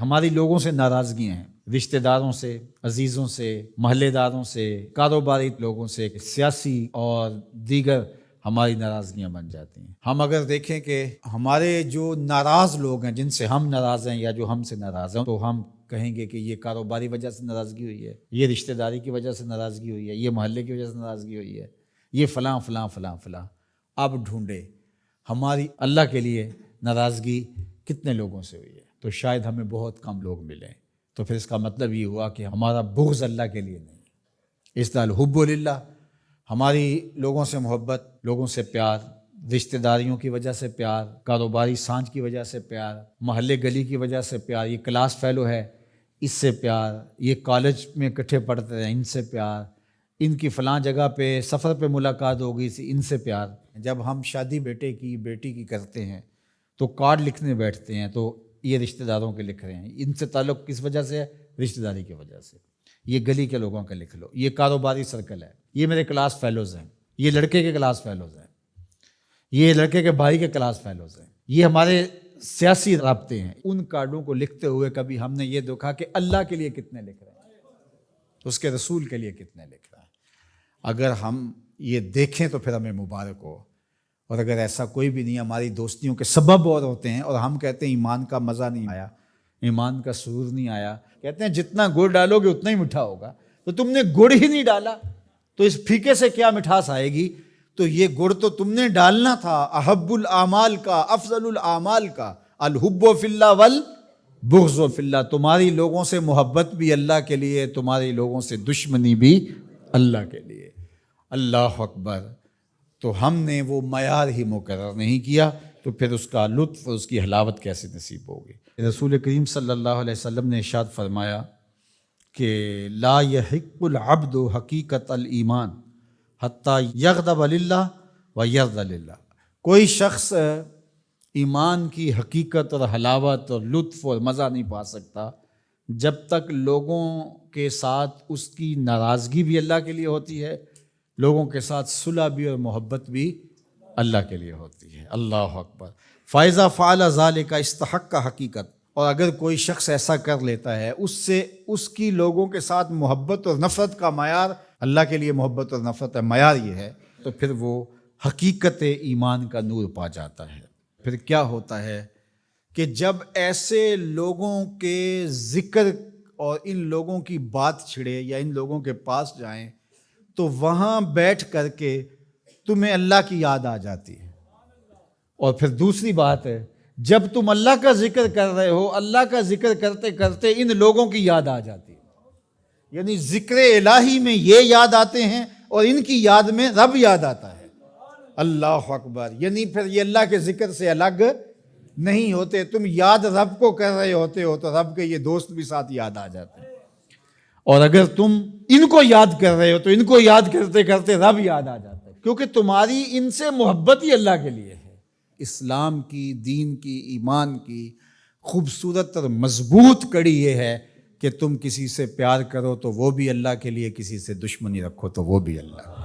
ہماری لوگوں سے ناراضگیاں ہیں، رشتہ داروں سے، عزیزوں سے، محلے داروں سے، کاروباری لوگوں سے، سیاسی اور دیگر ہماری ناراضگیاں بن جاتی ہیں۔ ہم اگر دیکھیں کہ ہمارے جو ناراض لوگ ہیں، جن سے ہم ناراض ہیں یا جو ہم سے ناراض ہیں، تو ہم کہیں گے کہ یہ کاروباری وجہ سے ناراضگی ہوئی ہے، یہ رشتہ داری کی وجہ سے ناراضگی ہوئی ہے، یہ محلے کی وجہ سے ناراضگی ہوئی ہے، یہ فلاں فلاں فلاں فلاں۔ اب ڈھونڈے ہماری اللہ کے لیے ناراضگی کتنے لوگوں سے ہوئی ہے، تو شاید ہمیں بہت کم لوگ ملیں۔ تو پھر اس کا مطلب یہ ہوا کہ ہمارا بغض اللہ کے لیے نہیں، اس طرح الحب للہ، ہماری لوگوں سے محبت، لوگوں سے پیار، رشتہ داریوں کی وجہ سے پیار، کاروباری سانج کی وجہ سے پیار، محلے گلی کی وجہ سے پیار، یہ کلاس فیلو ہے اس سے پیار، یہ کالج میں اکٹھے پڑھتے ہیں ان سے پیار، ان کی فلاں جگہ پہ سفر پہ ملاقات ہو گئی تھی ان سے پیار۔ جب ہم شادی بیٹے کی بیٹی کی کرتے ہیں تو کارڈ لکھنے بیٹھتے ہیں تو یہ رشتہ داروں کے لکھ رہے ہیں، ان سے تعلق کس وجہ سے ہے؟ رشتہ داری کی وجہ سے۔ یہ گلی کے لوگوں کا لکھ لو، یہ کاروباری سرکل ہے، یہ میرے کلاس فیلوز ہیں، یہ لڑکے کے کلاس فیلوز ہیں، یہ لڑکے کے بھائی کے کلاس فیلوز ہیں، یہ ہمارے سیاسی رابطے ہیں۔ ان کارڈوں کو لکھتے ہوئے کبھی ہم نے یہ دیکھا کہ اللہ کے لیے کتنے لکھ رہے ہیں، اس کے رسول کے لیے کتنے لکھ رہے ہیں؟ اگر ہم یہ دیکھیں تو پھر ہمیں مبارک ہو، اور اگر ایسا کوئی بھی نہیں، ہماری دوستیوں کے سبب اور ہوتے ہیں، اور ہم کہتے ہیں ایمان کا مزہ نہیں آیا، ایمان کا سرور نہیں آیا، کہتے ہیں جتنا گڑ ڈالو گے اتنا ہی میٹھا ہوگا، تو تم نے گڑ ہی نہیں ڈالا تو اس پھیکے سے کیا مٹھاس آئے گی؟ تو یہ گڑ تو تم نے ڈالنا تھا۔ احب الاعمال کا، افضل الاعمال کا، الحب فی اللہ والبغض فی اللہ، تمہاری لوگوں سے محبت بھی اللہ کے لیے، تمہاری لوگوں سے دشمنی بھی اللہ کے لیے۔ اللہ اکبر۔ تو ہم نے وہ معیار ہی مقرر نہیں کیا، تو پھر اس کا لطف اور اس کی حلاوت کیسے نصیب ہوگی؟ رسول کریم صلی اللہ علیہ وسلم نے ارشاد فرمایا کہ لا یحق العبد حقیقت الایمان حتی یغضب للہ و یرضى للہ، کوئی شخص ایمان کی حقیقت اور حلاوت اور لطف اور مزہ نہیں پا سکتا جب تک لوگوں کے ساتھ اس کی ناراضگی بھی اللہ کے لیے ہوتی ہے، لوگوں کے ساتھ صلح بھی اور محبت بھی اللہ کے لیے ہوتی ہے۔ اللہ اکبر۔ فَإِذَا فَعَلَ ذَلِكَ اسْتَحَقَّ حقیقت، اور اگر کوئی شخص ایسا کر لیتا ہے، اس سے اس کی لوگوں کے ساتھ محبت اور نفرت کا معیار، اللہ کے لیے محبت اور نفرت کا معیار یہ ہے، تو پھر وہ حقیقت ایمان کا نور پا جاتا ہے۔ پھر کیا ہوتا ہے کہ جب ایسے لوگوں کے ذکر اور ان لوگوں کی بات چھڑے یا ان لوگوں کے پاس جائیں تو وہاں بیٹھ کر کے تمہیں اللہ کی یاد آ جاتی ہے۔ اور پھر دوسری بات ہے، جب تم اللہ کا ذکر کر رہے ہو، اللہ کا ذکر کرتے کرتے ان لوگوں کی یاد آ جاتی ہے، یعنی ذکر الہی میں یہ یاد آتے ہیں اور ان کی یاد میں رب یاد آتا ہے۔ اللہ اکبر۔ یعنی پھر یہ اللہ کے ذکر سے الگ نہیں ہوتے، تم یاد رب کو کر رہے ہوتے ہو تو رب کے یہ دوست بھی ساتھ یاد آ جاتے ہیں، اور اگر تم ان کو یاد کر رہے ہو تو ان کو یاد کرتے کرتے رب یاد آ جاتا ہے، کیونکہ تمہاری ان سے محبت ہی اللہ کے لیے ہے۔ اسلام کی، دین کی، ایمان کی خوبصورت اور مضبوط کڑی یہ ہے کہ تم کسی سے پیار کرو تو وہ بھی اللہ کے لیے، کسی سے دشمنی رکھو تو وہ بھی اللہ۔